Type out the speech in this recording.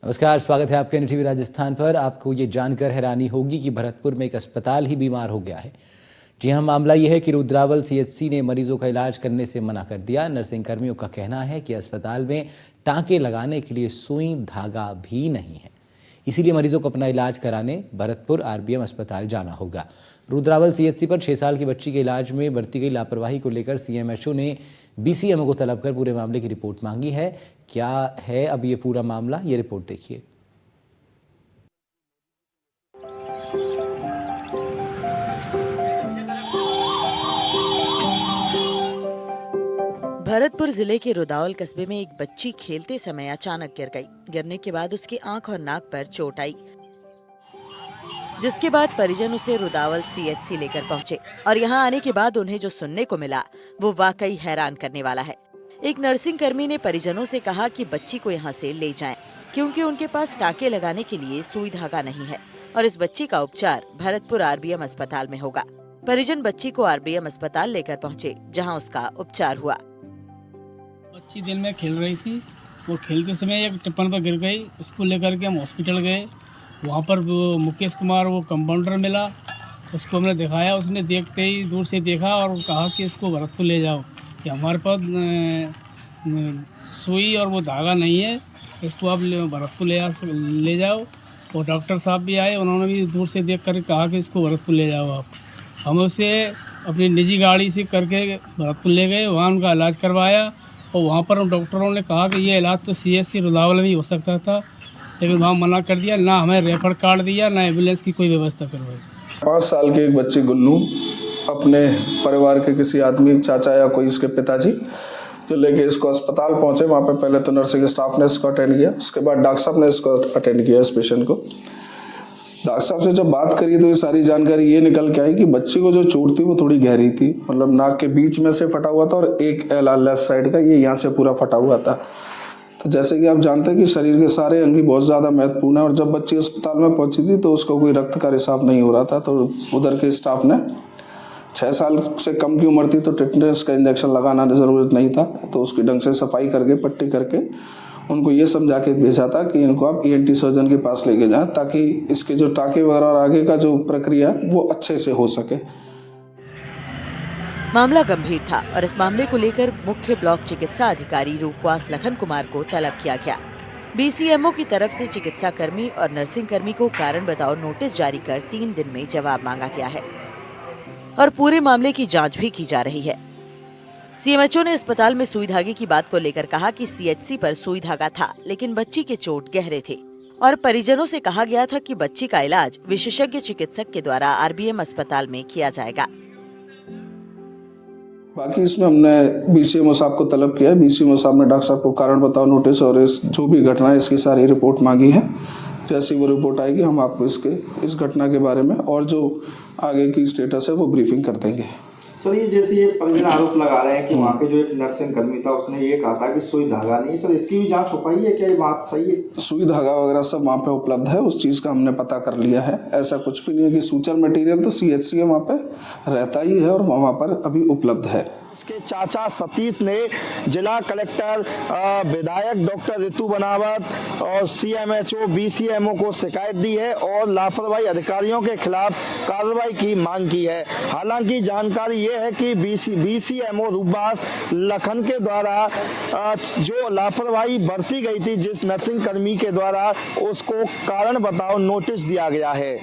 नमस्कार, स्वागत है आपके एनटीवी राजस्थान पर। आपको ये जानकर हैरानी होगी कि भरतपुर में एक अस्पताल ही बीमार हो गया है। जी हाँ, मामला यह है कि रुद्रावल सीएचसी ने मरीजों का इलाज करने से मना कर दिया। नर्सिंग कर्मियों का कहना है कि अस्पताल में टाँके लगाने के लिए सुई धागा भी नहीं है, इसीलिए मरीजों को अपना इलाज कराने भरतपुर आरबीएम अस्पताल जाना होगा। रुद्रावल सीएचसी पर 6 साल की बच्ची के इलाज में बरती गई लापरवाही को लेकर सीएमएचओ ने बीसीएमओ को तलब कर पूरे मामले की रिपोर्ट मांगी है। क्या है अब ये पूरा मामला, ये रिपोर्ट देखिए। भरतपुर जिले के रुदावल कस्बे में एक बच्ची खेलते समय अचानक गिर गई। गिरने के बाद उसकी आंख और नाक पर चोट आई, जिसके बाद परिजन उसे रुदावल सीएचसी लेकर पहुंचे और यहां आने के बाद उन्हें जो सुनने को मिला वो वाकई हैरान करने वाला है। एक नर्सिंग कर्मी ने परिजनों से कहा कि बच्ची को यहां से ले जाएं, क्योंकि उनके पास टाँके लगाने के लिए सुई धागा नहीं है और इस बच्ची का उपचार भरतपुर आरबीएम अस्पताल में होगा। परिजन बच्ची को आरबीएम अस्पताल लेकर पहुँचे, जहाँ उसका उपचार हुआ। बच्ची दिन में खेल रही थी, वो खेलते समय एक टिप्पण पर गिर गई। उसको लेकर के हम हॉस्पिटल गए। वहाँ पर वो मुकेश कुमार वो कंपाउंडर मिला, उसको हमने दिखाया। उसने देखते ही दूर से देखा और कहा कि इसको भरतपुर ले जाओ, कि हमारे पास सुई और वो धागा नहीं है, इसको आप भरतपुर ले जाओ। और डॉक्टर साहब भी आए, उन्होंने भी दूर से देख कर कहा कि इसको भरतपुर ले जाओ आप। हम उसे अपनी निजी गाड़ी से करके भरतपुर ले गए, वहाँ उनका इलाज करवाया। और वहाँ पर डॉक्टरों ने कहा कि ये इलाज तो सीएचसी रुदावल में ही हो सकता था, लेकिन वहाँ मना कर दिया। ना हमें रेफर कार्ड दिया, ना एम्बुलेंस की कोई व्यवस्था करवाई। 5 साल के एक बच्चे गुल्लू अपने परिवार के किसी आदमी, चाचा या कोई उसके पिताजी, जो लेके इसको अस्पताल पहुँचे। वहाँ पे पहले तो नर्सिंग स्टाफ ने इसको अटेंड किया, उसके बाद डॉक्टर साहब ने इसको अटेंड किया, इस पेशेंट को। डॉक्टर साहब से जब बात करी तो ये सारी जानकारी ये निकल के आई कि बच्ची को जो चोट थी वो थोड़ी गहरी थी, मतलब नाक के बीच में से फटा हुआ था और एक एला लेफ्ट साइड का ये यहाँ से पूरा फटा हुआ था। तो जैसे कि आप जानते हैं कि शरीर के सारे अंग ही बहुत ज़्यादा महत्वपूर्ण है, और जब बच्ची अस्पताल में पहुंची थी तो उसको कोई रक्त का रिसाव नहीं हो रहा था। तो उधर के स्टाफ ने 6 साल से कम की उम्र थी तो टेटनस का इंजेक्शन लगाना ज़रूरत नहीं था, तो उसकी ढंग से सफाई करके पट्टी करके उनको ये समझा के भेजा था कि इनको आप ईएनटी सर्जन के पास लेके जाएं, ताकि इसके जो टाँके वगैरह और आगे का जो प्रक्रिया वो अच्छे से हो सके। मामला गंभीर था और इस मामले को लेकर मुख्य ब्लॉक चिकित्सा अधिकारी रूपवास लखन कुमार को तलब किया गया। बीसीएमओ की तरफ से चिकित्सा कर्मी और नर्सिंग कर्मी को कारण बताओ नोटिस जारी कर 3 दिन में जवाब मांगा गया है और पूरे मामले की जांच भी की जा रही है। सीएमएचओ ने अस्पताल में सुई धागे की बात को लेकर कहा कि सीएचसी पर सुई धागा था, लेकिन बच्ची के चोट गहरे थे और परिजनों से कहा गया था कि बच्ची का इलाज विशेषज्ञ चिकित्सक के द्वारा आरबीएम अस्पताल में किया जाएगा। बाकी इसमें हमने बीसीएमओ साहब को तलब किया है। बीसीएमओ साहब ने डॉक्टर साहब को कारण बताओ नोटिस और इस जो भी घटना है इसकी सारी रिपोर्ट मांगी है। जैसी वो रिपोर्ट आएगी हम आपको इस घटना के बारे में और जो आगे की स्टेटस है वो ब्रीफिंग कर देंगे। सर, ये जैसे ये परिजन आरोप लगा रहे हैं कि वहाँ के जो एक नर्सिंग कर्मी था उसने ये कहा था कि सुई धागा नहीं, सर इसकी भी जांच हो पाई है क्या? ये बात सही है? सुई धागा वगैरह सब वहाँ पे उपलब्ध है, उस चीज़ का हमने पता कर लिया है। ऐसा कुछ भी नहीं है कि सूचर मटेरियल तो सीएचसी वहाँ पे रहता ही है और वहाँ पर अभी उपलब्ध है। इसके चाचा सतीश ने जिला कलेक्टर, विधायक डॉक्टर ऋतु बनावत और सीएमएचओ बीसीएमओ को शिकायत दी है और लापरवाही अधिकारियों के खिलाफ कार्रवाई की मांग की है। हालांकि जानकारी ये है कि बीसीएमओ रूपवास लखन के द्वारा जो लापरवाही बरती गई थी जिस नर्सिंग कर्मी के द्वारा, उसको कारण बताओ नोटिस दिया गया है।